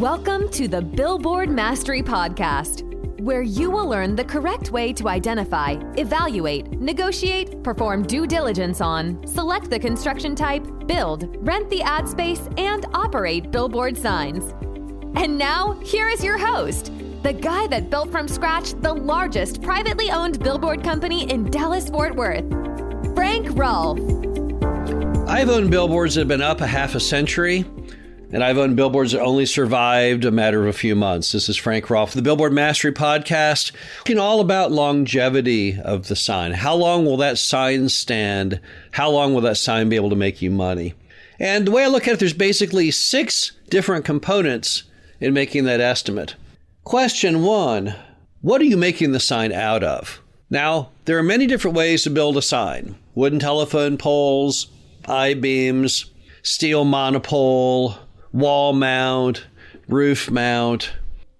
Welcome to the Billboard Mastery Podcast, where you will learn the correct way to identify, evaluate, negotiate, perform due diligence on, select the construction type, build, rent the ad space, and operate billboard signs. And now, here is your host, the guy that built from scratch the largest privately owned billboard company in Dallas-Fort Worth, Frank Rolfe. I've owned billboards that have been up a half a century, and I've owned billboards that only survived a matter of a few months. This is Frank Rolfe, the Billboard Mastery Podcast, talking all about longevity of the sign. How long will that sign stand? How long will that sign be able to make you money? And the way I look at it, there's basically 6 different components in making that estimate. Question 1, what are you making the sign out of? Now, there are many different ways to build a sign. Wooden telephone poles, I-beams, steel monopole, wall mount, roof mount.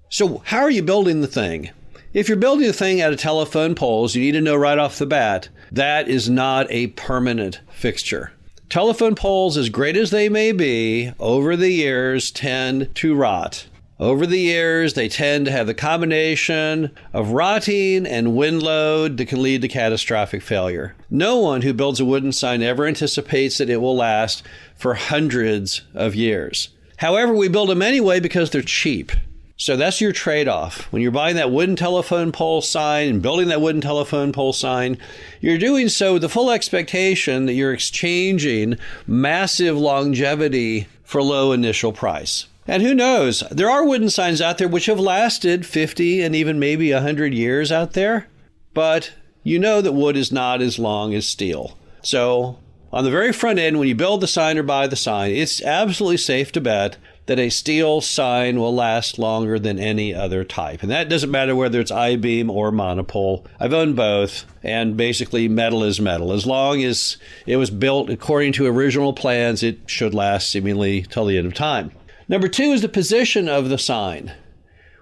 So how are you building the thing? If you're building the thing out of telephone poles, you need to know right off the bat, that is not a permanent fixture. Telephone poles, as great as they may be, over the years tend to rot. Over the years, they tend to have the combination of rotting and wind load that can lead to catastrophic failure. No one who builds a wooden sign ever anticipates that it will last for hundreds of years. However, we build them anyway because they're cheap. So that's your trade-off. When you're buying that wooden telephone pole sign and building that wooden telephone pole sign, you're doing so with the full expectation that you're exchanging massive longevity for low initial price. And who knows, there are wooden signs out there which have lasted 50 and even maybe 100 years out there, but you know that wood is not as long as steel. So on the very front end, when you build the sign or buy the sign, it's absolutely safe to bet that a steel sign will last longer than any other type. And that doesn't matter whether it's I-beam or monopole. I've owned both, and basically metal is metal. As long as it was built according to original plans, it should last seemingly till the end of time. Number 2 is the position of the sign.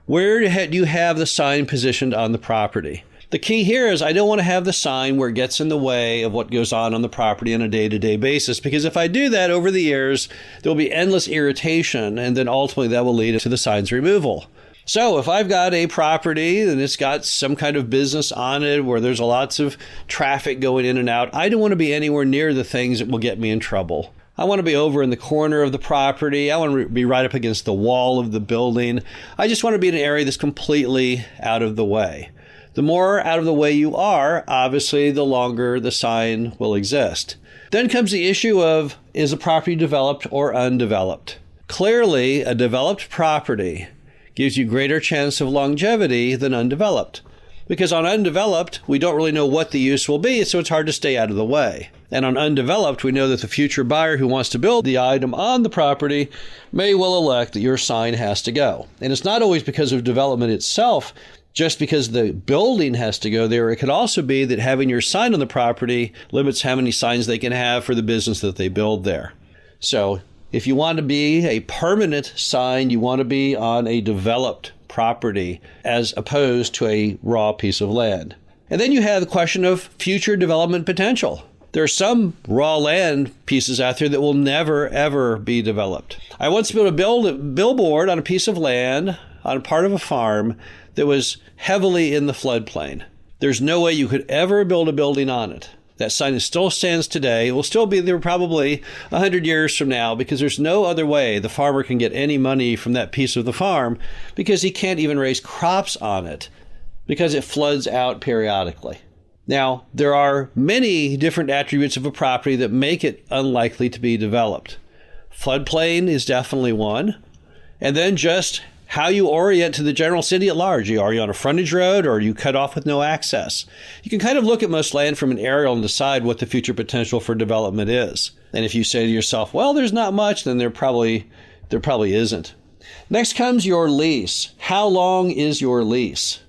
Where do you have the sign positioned on the property? The key here is I don't want to have the sign where it gets in the way of what goes on the property on a day-to-day basis, because if I do that over the years, there will be endless irritation, and then ultimately that will lead to the sign's removal. So if I've got a property and it's got some kind of business on it where there's lots of traffic going in and out, I don't want to be anywhere near the things that will get me in trouble. I want to be over in the corner of the property. I want to be right up against the wall of the building. I just want to be in an area that's completely out of the way. The more out of the way you are, obviously, the longer the sign will exist. Then comes the issue of, is the property developed or undeveloped? Clearly, a developed property gives you greater chance of longevity than undeveloped. Because on undeveloped, we don't really know what the use will be, so it's hard to stay out of the way. And on undeveloped, we know that the future buyer who wants to build the item on the property may well elect that your sign has to go. And it's not always because of development itself, just because the building has to go there. It could also be that having your sign on the property limits how many signs they can have for the business that they build there. So if you want to be a permanent sign, you want to be on a developed property as opposed to a raw piece of land. And then you have the question of future development potential. There are some raw land pieces out there that will never, ever be developed. I once built a billboard on a piece of land on part of a farm that was heavily in the floodplain. There's no way you could ever build a building on it. That sign still stands today. It will still be there probably 100 years from now, because there's no other way the farmer can get any money from that piece of the farm, because he can't even raise crops on it because it floods out periodically. Now, there are many different attributes of a property that make it unlikely to be developed. Floodplain is definitely one. And then just how you orient to the general city at large. Are you on a frontage road, or are you cut off with no access? You can kind of look at most land from an aerial and decide what the future potential for development is. And if you say to yourself, well, there's not much, then there probably isn't. Next comes your lease. How long is your lease?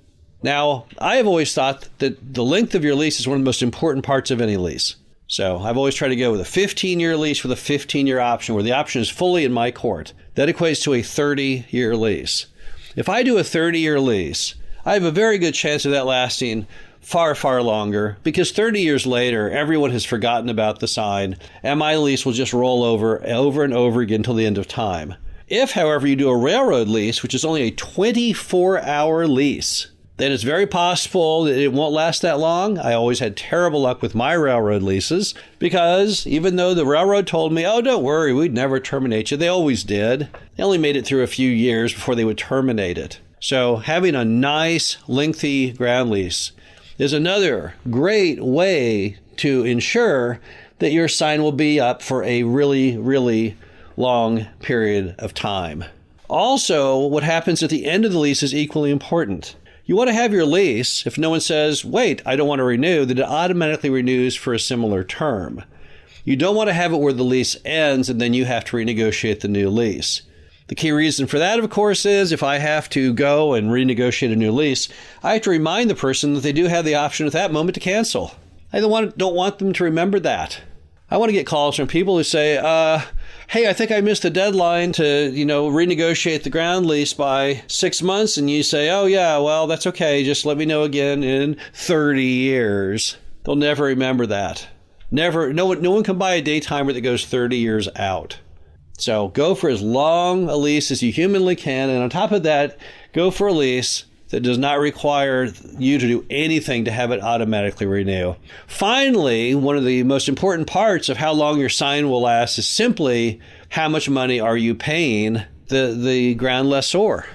Now, I have always thought that the length of your lease is one of the most important parts of any lease. So I've always tried to go with a 15-year lease with a 15-year option, where the option is fully in my court. That equates to a 30-year lease. If I do a 30-year lease, I have a very good chance of that lasting far, far longer, because 30 years later, everyone has forgotten about the sign, and my lease will just roll over and over again until the end of time. If, however, you do a railroad lease, which is only a 24-hour lease, then it's very possible that it won't last that long. I always had terrible luck with my railroad leases because even though the railroad told me, oh, don't worry, we'd never terminate you, they always did. They only made it through a few years before they would terminate it. So having a nice, lengthy ground lease is another great way to ensure that your sign will be up for a really, really long period of time. Also, what happens at the end of the lease is equally important. You want to have your lease, if no one says, wait, I don't want to renew, that it automatically renews for a similar term. You don't want to have it where the lease ends and then you have to renegotiate the new lease. The key reason for that, of course, is if I have to go and renegotiate a new lease, I have to remind the person that they do have the option at that moment to cancel. I don't want them to remember that. I want to get calls from people who say, hey, I think I missed the deadline to, renegotiate the ground lease by 6 months. And you say, oh, yeah, well, that's okay. Just let me know again in 30 years. They'll never remember that. Never. No one can buy a day timer that goes 30 years out. So go for as long a lease as you humanly can. And on top of that, go for a lease that does not require you to do anything to have it automatically renew. Finally, one of the most important parts of how long your sign will last is simply how much money are you paying the ground lessor.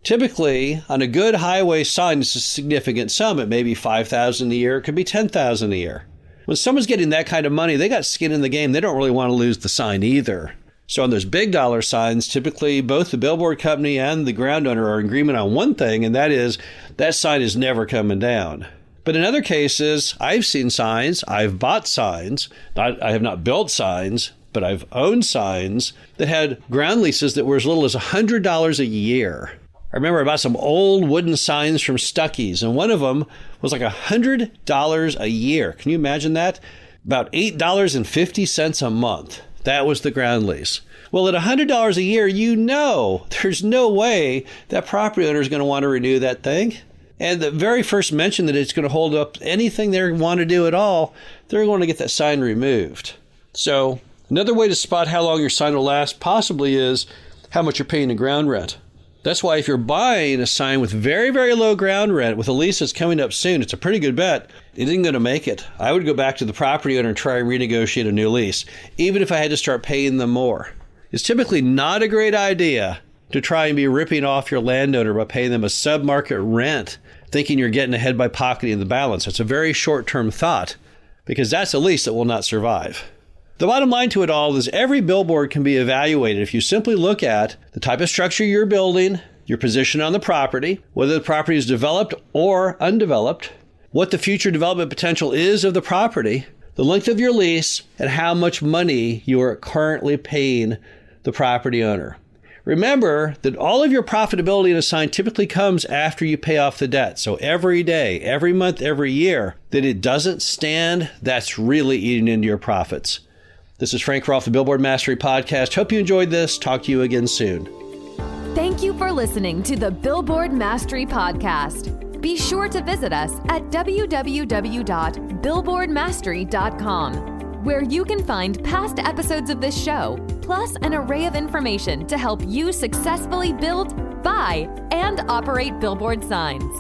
Typically, on a good highway sign, it's a significant sum. It may be $5,000 a year. It could be $10,000 a year. When someone's getting that kind of money, they got skin in the game. They don't really want to lose the sign either. So on those big dollar signs, typically both the billboard company and the ground owner are in agreement on one thing, and that is that sign is never coming down. But in other cases, I've seen signs, I've bought signs, I have not built signs, but I've owned signs that had ground leases that were as little as $100 a year. I remember I bought some old wooden signs from Stuckey's, and one of them was like $100 a year. Can you imagine that? About $8.50 a month. That was the ground lease. Well, at $100 a year, there's no way that property owner is going to want to renew that thing. And the very first mention that it's going to hold up anything they want to do at all, they're going to get that sign removed. So another way to spot how long your sign will last possibly is how much you're paying in ground rent. That's why if you're buying a sign with very, very low ground rent with a lease that's coming up soon, it's a pretty good bet it isn't going to make it. I would go back to the property owner and try and renegotiate a new lease, even if I had to start paying them more. It's typically not a great idea to try and be ripping off your landowner by paying them a sub-market rent, thinking you're getting ahead by pocketing the balance. That's a very short-term thought, because that's a lease that will not survive. The bottom line to it all is every billboard can be evaluated if you simply look at the type of structure you're building, your position on the property, whether the property is developed or undeveloped, what the future development potential is of the property, the length of your lease, and how much money you are currently paying the property owner. Remember that all of your profitability in a sign typically comes after you pay off the debt. So every day, every month, every year that it doesn't stand, that's really eating into your profits. This is Frank Rolfe, the Billboard Mastery Podcast. Hope you enjoyed this. Talk to you again soon. Thank you for listening to the Billboard Mastery Podcast. Be sure to visit us at www.billboardmastery.com, where you can find past episodes of this show, plus an array of information to help you successfully build, buy, and operate billboard signs.